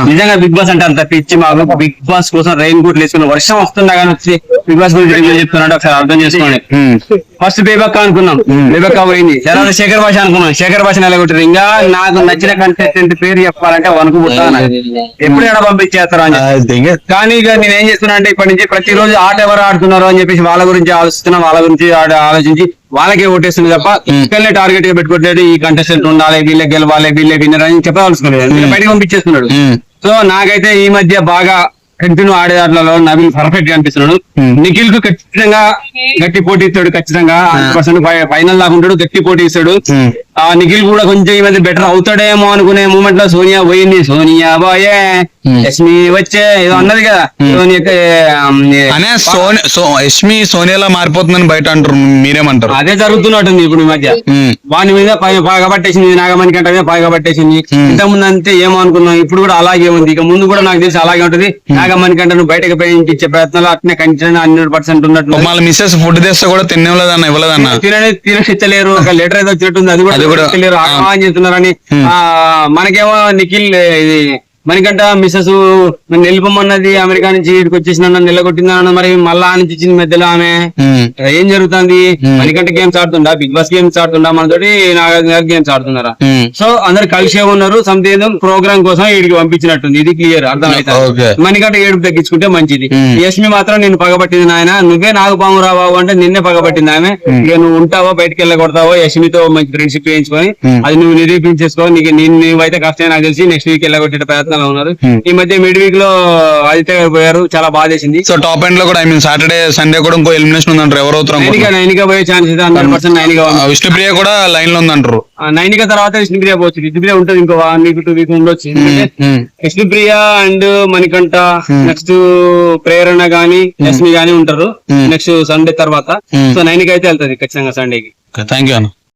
నిజంగా big boss అంటే అంత పిచ్చి మాకు. బిగ్ బాస్ కోసం రెయిన్ కోట్ వేసుకుని వర్షం వస్తుందా కానీ వచ్చి బిగ్ బాస్ గురించి రివ్యూ చెప్తున్నాడు, ఒకసారి అర్థం చేసుకోండి. ఫస్ట్ బేబక్క అనుకున్నాం, బేబక్క పోయింది. తర్వాత శేఖర్ భాష అనుకున్నాం, శేఖర్ భాష నిలగొట్టారు. ఇంకా నాకు నచ్చిన కంటెస్టెంట్ పేరు చెప్పాలంటే వణుకు పుట్టాను. ఎప్పుడు ఎడ పంపించేస్తారు అని చెప్పి. కానీ ఇక నేను ఏం చేస్తున్నా అంటే ఇప్పటి నుంచి ప్రతిరోజు ఆట ఎవరు ఆడుతున్నారు అని చెప్పేసి వాళ్ళ గురించి ఆలోచిస్తున్నా, వాళ్ళ గురించి ఆలోచించి వాళ్ళకే ఓటేస్తుంది తప్ప ఇక్కడనే టార్గెట్ గా పెట్టుకోవట్లేదు. ఈ కంటెస్టెంట్ ఉండాలి, వీళ్ళే గెలవాలి, వీళ్ళే విన్నర్ అని చెప్పాల్సుకునేది, బయటకు పంపించేస్తున్నాడు. సో నాకైతే ఈ మధ్య బాగా కంటిన్యూ ఆడే దాంట్లో నవీన్ పర్ఫెక్ట్ గా అనిపిస్తున్నాడు. నిఖిల్ కు ఖచ్చితంగా గట్టి పోటీ ఇస్తాడు, ఖచ్చితంగా 100% ఫైనల్ దాకా ఉంటాడు, గట్టి పోటీ ఇస్తాడు. ఆ నిఖిల్ కూడా కొంచెం ఈ మధ్య బెటర్ అవుతాడేమో అనుకునే మూమెంట్ లో సోనియా పోయింది, సోనియా బాయే యష్మి వచ్చే ఏదో అన్నది కదా, యష్మి సోనియాలా మారిపోతుందని బయట అంటారు, మీరేమంటారు? అదే జరుగుతున్నట్టుంది ఇప్పుడు ఈ మధ్య. వాని మీద పగబట్టేసింది, నాగమణి కంట మీద పగబట్టేసింది. ఇంతకుముందు అంతే ఏమో అనుకున్నాం, ఇప్పుడు కూడా అలాగే ఉంది. ఇక ముందు కూడా నాకు తెలిసి అలాగే ఉంటుంది. నాగమణి కంటను బయటకు పోయించే ప్రయత్నాలు అట్నే కంటిన్యూ 100% ఉన్నట్టు. మళ్ళీ మిస్సెస్ ఫుడ్ తెస్తే కూడా తినలేదన్న, ఇవ్వలేదన్న, తినలేరు. ఒక లెటర్ ఏదో వచ్చినట్టుంది, అది కూడా ఆహ్వానం చేస్తున్నారని. మనకేమో నిఖిల్ ఇది మణికంట మిస్సెస్ నిలిపమన్నది, అమెరికా నుంచి ఇక్కడికి వచ్చేసిన నిలగొట్టిందన్న, మరి మళ్ళా నుంచి ఇచ్చింది మధ్యలో ఆమె. ఏం జరుగుతుంది? మణికంట గేమ్స్ ఆడుతుండా, బిగ్ బాస్ గేమ్స్ ఆడుతుండా, మనతోటి నాగార్జున గేమ్స్ ఆడుతున్నారా? సో అందరు కలిసే ఉన్నారు, సంథింగ్ ప్రోగ్రామ్ కోసం వీడికి పంపించినట్టుంది. ఇది క్లియర్ అర్థమైతే. మణికంట ఏడుపు తగ్గించుకుంటే మంచిది. యష్మి మాత్రం నేను పగబట్టింది నాయన, నువ్వే నాకు పాము రాబావు అంటే నిన్నే పగబట్టింది ఆమె. ఇక నువ్వు ఉంటావో బయటకు వెళ్ళగొడతావో యష్మితో మంచి ఫ్రెండ్షిప్ వేయించుకొని అది నువ్వు నిరూపించేసుకో. నీకు నువ్వైతే కష్టమే, నాకు తెలిసి నెక్స్ట్ వీక్ వెళ్ళగొట్టే ప్రయత్నం ఉన్నారు. ఈ మధ్య మిడ్ వీక్ లో ఆదిత్య గారు పోయారు, చాలా బాధ చేసింది. సో టాప్ ఎండ్ లో కూడా సాటర్డే సండే కూడా ఇంకో ఎలిమినేషన్ ఉందంటారు, ఎవరు అవుతారు? నైనిక పోయే ఛాన్స్ ಇದೆ 100%. నైనిక, విష్ణుప్రియ కూడా లైన్ లో ఉందంటారు. నైనిక తర్వాత విష్ణుప్రియ పోవచ్చు, విష్ణుప్రియ ఉంటుంది ఇంకో 1 వీక్ 2 వీక్ ఉండొచ్చు. విష్ణుప్రియ అండ్ మణికంఠ, నెక్స్ట్ ప్రేరణ గాని యష్మి గాని ఉంటారు నెక్స్ట్ సండే తర్వాత. సో నైనిక అయితే వెళ్తుంది ఖచ్చితంగా సండేకి. థ్యాంక్ యూ అన్న.